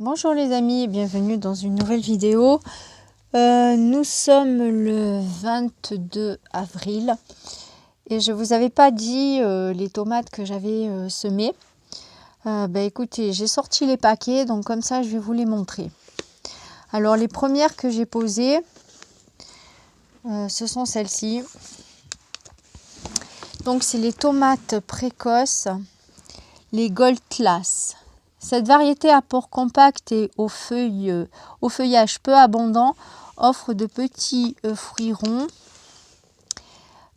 Bonjour les amis et bienvenue dans une nouvelle vidéo. Nous sommes le 22 avril et je vous avais pas dit les tomates que j'avais semées. Écoutez, j'ai sorti les paquets, donc comme ça je vais vous les montrer. Alors les premières que j'ai posées, ce sont celles-ci. Donc c'est les tomates précoces, les Gold Class. Cette variété à port compact et au feuillage peu abondant offre de petits fruits ronds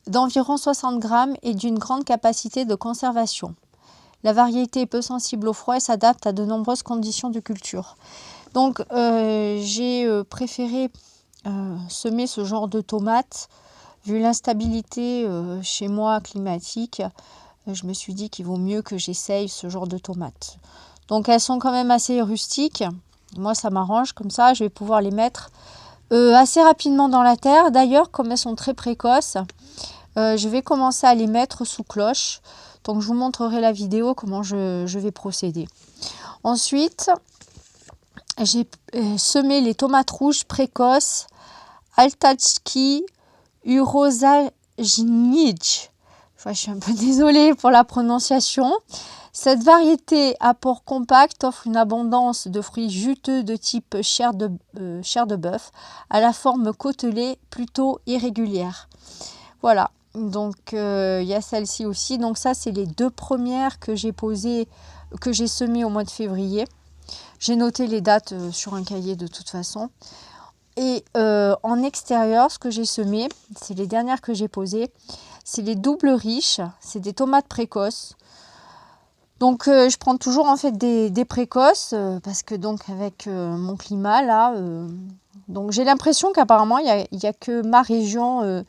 d'environ 60 grammes et d'une grande capacité de conservation. La variété est peu sensible au froid et s'adapte à de nombreuses conditions de culture. Donc j'ai préféré semer ce genre de tomates. Vu l'instabilité chez moi climatique, je me suis dit qu'il vaut mieux que j'essaye ce genre de tomates. Donc elles sont quand même assez rustiques. Moi ça m'arrange, comme ça je vais pouvoir les mettre assez rapidement dans la terre. D'ailleurs, comme elles sont très précoces, je vais commencer à les mettre sous cloche. Donc je vous montrerai la vidéo comment je vais procéder. Ensuite, j'ai semé les tomates rouges précoces Altajski Urosajnic. Je suis un peu désolée pour la prononciation. Cette variété à port compact offre une abondance de fruits juteux de type chair de bœuf à la forme côtelée plutôt irrégulière. Voilà, donc il y a celle-ci aussi. Donc ça, c'est les deux premières que j'ai posées, que j'ai semées au mois de février. J'ai noté les dates sur un cahier de toute façon. Et en extérieur, ce que j'ai semé, c'est les dernières que j'ai posées. C'est les doubles riches, c'est des tomates précoces. Donc je prends toujours en fait des précoces parce que donc avec mon climat là, donc j'ai l'impression qu'apparemment il y a que ma région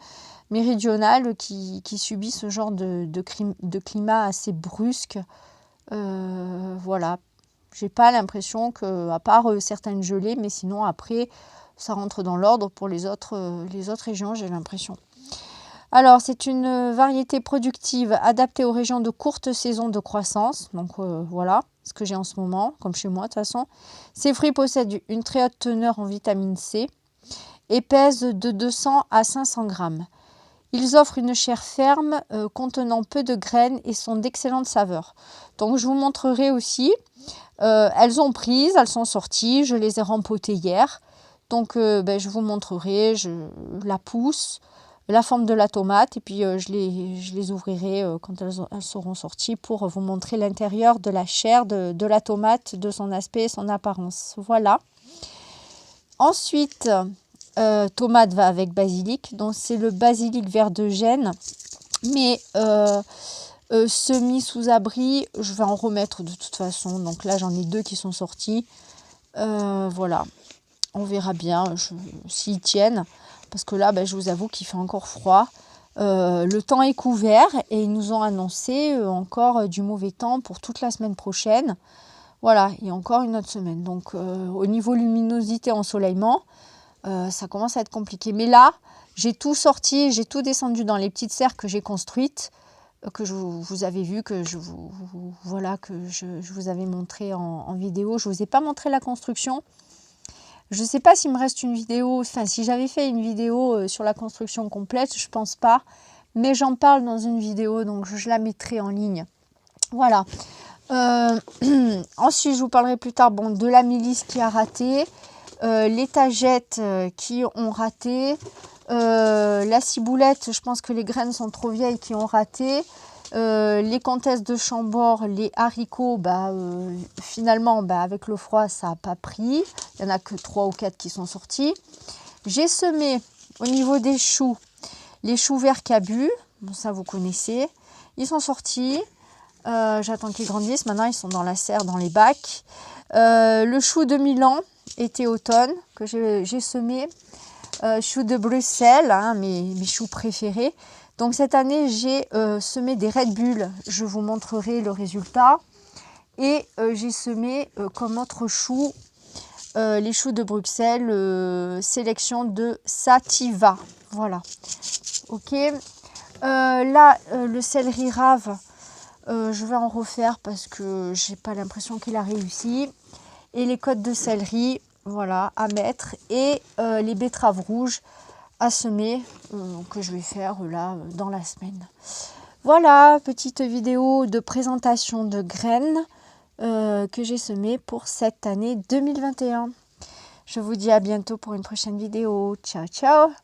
méridionale qui subit ce genre de climat assez brusque. Voilà, j'ai pas l'impression que, à part certaines gelées, mais sinon après ça rentre dans l'ordre pour les autres régions, j'ai l'impression. Alors, c'est une variété productive adaptée aux régions de courte saison de croissance. Donc voilà ce que j'ai en ce moment, comme chez moi de toute façon. Ces fruits possèdent une très haute teneur en vitamine C et pèsent de 200 à 500 grammes. Ils offrent une chair ferme contenant peu de graines et sont d'excellente saveur. Donc je vous montrerai aussi. Elles ont prise, elles sont sorties, je les ai rempotées hier. Donc je vous montrerai, je la pousse, la forme de la tomate et puis je les ouvrirai quand elles seront sorties pour vous montrer l'intérieur de la chair de la tomate, de son aspect et son apparence. Voilà. Ensuite, tomate va avec basilic. Donc c'est le basilic vert de Gênes, mais semi sous abri. Je vais en remettre de toute façon. Donc là j'en ai deux qui sont sortis. Voilà. On verra bien s'ils tiennent. Parce que là, je vous avoue qu'il fait encore froid. Le temps est couvert et ils nous ont annoncé encore du mauvais temps pour toute la semaine prochaine. Voilà, et encore une autre semaine. Donc au niveau luminosité, ensoleillement, ça commence à être compliqué. Mais là, j'ai tout sorti, j'ai tout descendu dans les petites serres que j'ai construites, que vous avez vu, que je vous avais montré en vidéo. Je ne vous ai pas montré la construction. Je ne sais pas s'il me reste une vidéo, enfin si j'avais fait une vidéo sur la construction complète, je pense pas. Mais j'en parle dans une vidéo, donc je la mettrai en ligne. Voilà. Ensuite, je vous parlerai plus tard de la milice qui a raté, les tagettes qui ont raté, la ciboulette, je pense que les graines sont trop vieilles qui ont raté. Les comtesses de Chambord, les haricots, finalement, avec le froid, ça n'a pas pris. Il n'y en a que 3 ou 4 qui sont sortis. J'ai semé au niveau des choux, les choux verts cabus. Bon, ça, vous connaissez. Ils sont sortis. J'attends qu'ils grandissent. Maintenant, ils sont dans la serre, dans les bacs. Le chou de Milan, été-automne, que j'ai semé. Choux de Bruxelles, mes choux préférés. Donc cette année, j'ai semé des Red Bull. Je vous montrerai le résultat. Et j'ai semé comme autre chou, les choux de Bruxelles, sélection de Sativa. Voilà. Ok. Là, le céleri rave, je vais en refaire parce que j'ai pas l'impression qu'il a réussi. et les côtes de céleri, voilà, à mettre, et les betteraves rouges à semer, que je vais faire là dans la semaine. Voilà, petite vidéo de présentation de graines que j'ai semées pour cette année 2021. Je vous dis à bientôt pour une prochaine vidéo. Ciao, ciao!